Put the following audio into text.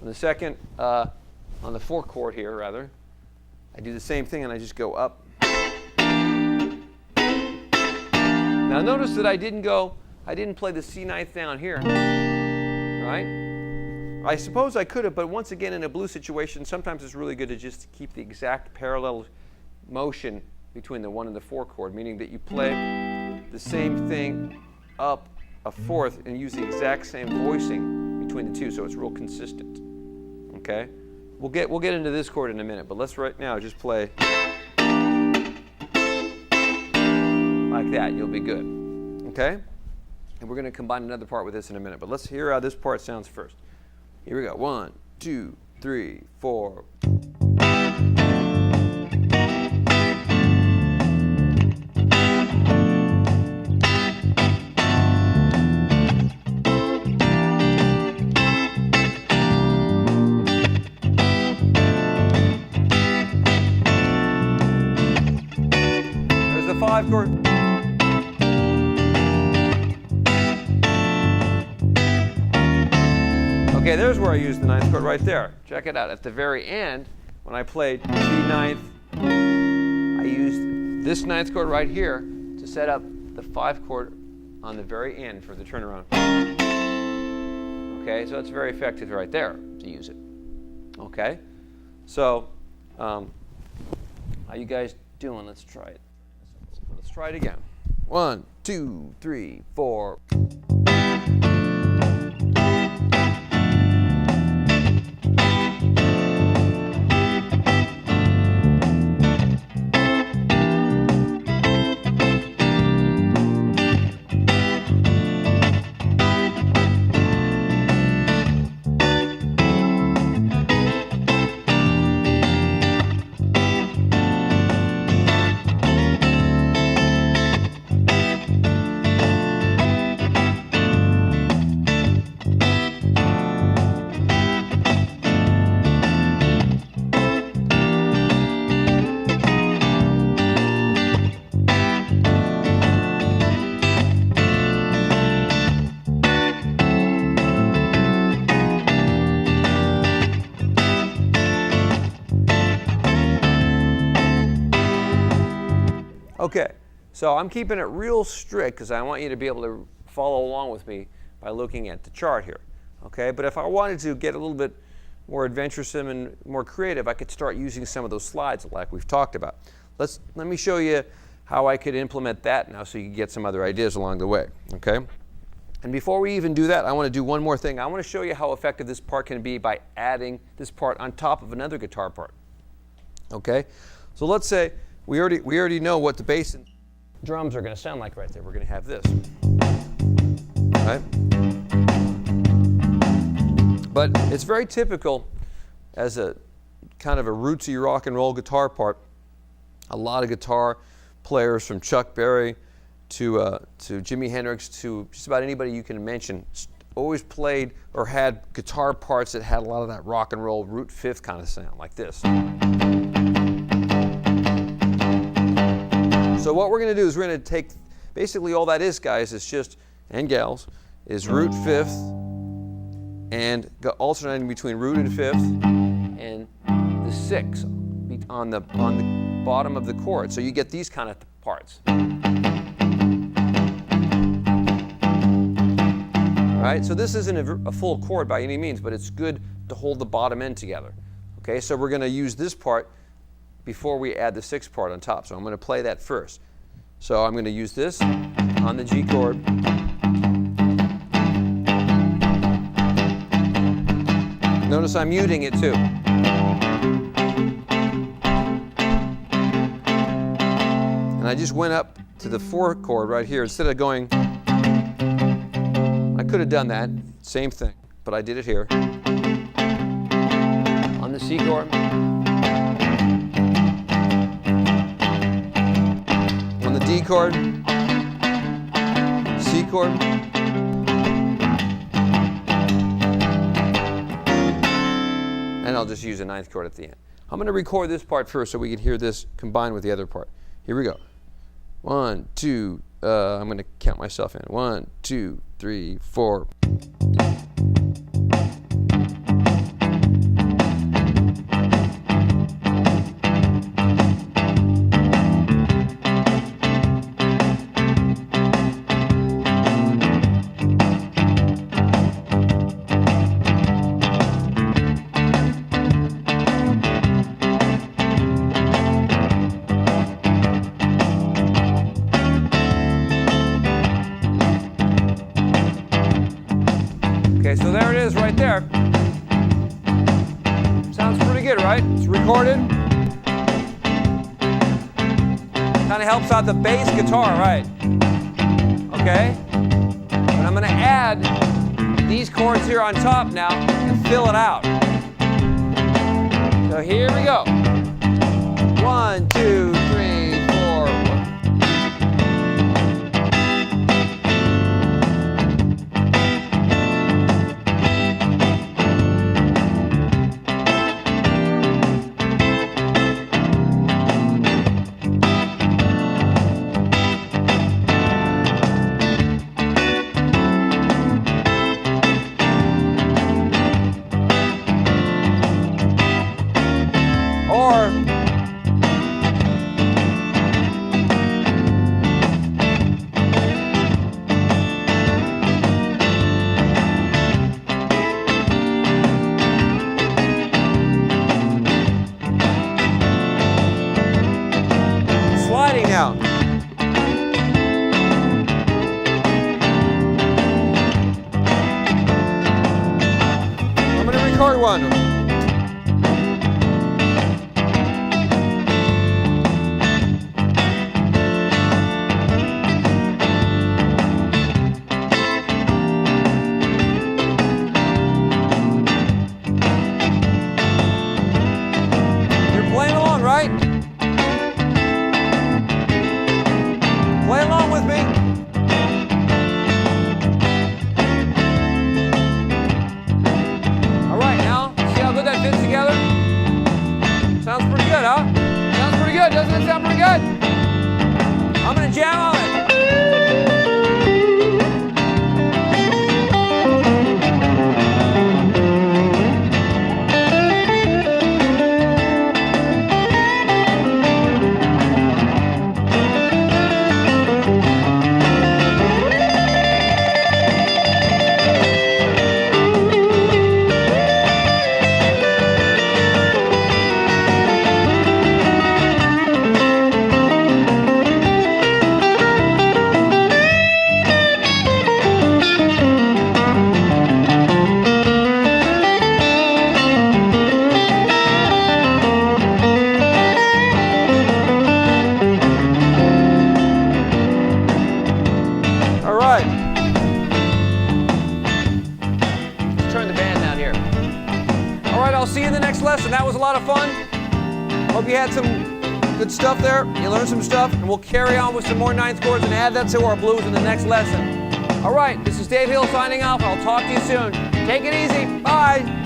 On the second, on the 4th chord here, rather, I do the same thing and I just go up. Now notice that I didn't play the C ninth down here, right? I suppose I could have, but once again in a blues situation, sometimes it's really good to just keep the exact parallel motion between the 1 and the 4 chord, meaning that you play the same thing up a 4th and use the exact same voicing between the two, so it's real consistent. Okay? We'll get into this chord in a minute, but let's right now just play like that. You'll be good. Okay? And we're going to combine another part with this in a minute, but let's hear how this part sounds first. Here we go. 1, 2, 3, 4. There's the 5 chord. Okay, there's where I use the 9th chord right there. Check it out. At the very end, when I played G ninth, I used this 9th chord right here to set up the 5 chord on the very end for the turnaround. Okay, so it's very effective right there to use it. Okay, so how you guys doing? Let's try it. Let's try it again. 1, 2, 3, 4. Okay, so I'm keeping it real strict because I want you to be able to follow along with me by looking at the chart here. Okay, but if I wanted to get a little bit more adventuresome and more creative, I could start using some of those slides like we've talked about. Let me show you how I could implement that now so you can get some other ideas along the way. Okay, and before we even do that, I want to do one more thing. I want to show you how effective this part can be by adding this part on top of another guitar part. Okay, so let's say we already know what the bass and drums are going to sound like right there. We're going to have this, right? But it's very typical as a kind of a rootsy rock and roll guitar part. A lot of guitar players from Chuck Berry to Jimi Hendrix to just about anybody you can mention always played or had guitar parts that had a lot of that rock and roll root fifth kind of sound like this. So what we're going to do is we're going to take, basically all that is, guys, is just, and gals, is root fifth and alternating between root and fifth and the 6 on the bottom of the chord. So you get these kind of parts. Right? So this isn't a full chord by any means, but it's good to hold the bottom end together. Okay, so we're going to use this part before we add the 6th part on top. So I'm going to play that first. So I'm going to use this on the G chord. Notice I'm muting it too. And I just went up to the 4 chord right here. Instead of going, I could have done that, same thing, but I did it here. On the C chord. On the D chord. C chord. And I'll just use a 9th chord at the end. I'm going to record this part first so we can hear this combined with the other part. Here we go. 1, 2, I'm going to count myself in. 1, 2, 3, 4. right? It's recorded. Kind of helps out the bass guitar, right? Okay? And I'm going to add these chords here on top now and fill it out. So here we go. 1, 2, 3, 4. Now. I'm going to record one. You're playing along, right? Play along with me. All right, now, see how good that fits together? Sounds pretty good, huh? Sounds pretty good, doesn't it sound pretty good? I'm gonna jam on it. Turn the band down here. All right, I'll see you in the next lesson. That was a lot of fun. Hope you had some good stuff there. You learned some stuff, and we'll carry on with some more ninth chords and add that to our blues in the next lesson. All right, this is Dave Hill signing off. I'll talk to you soon. Take it easy. Bye.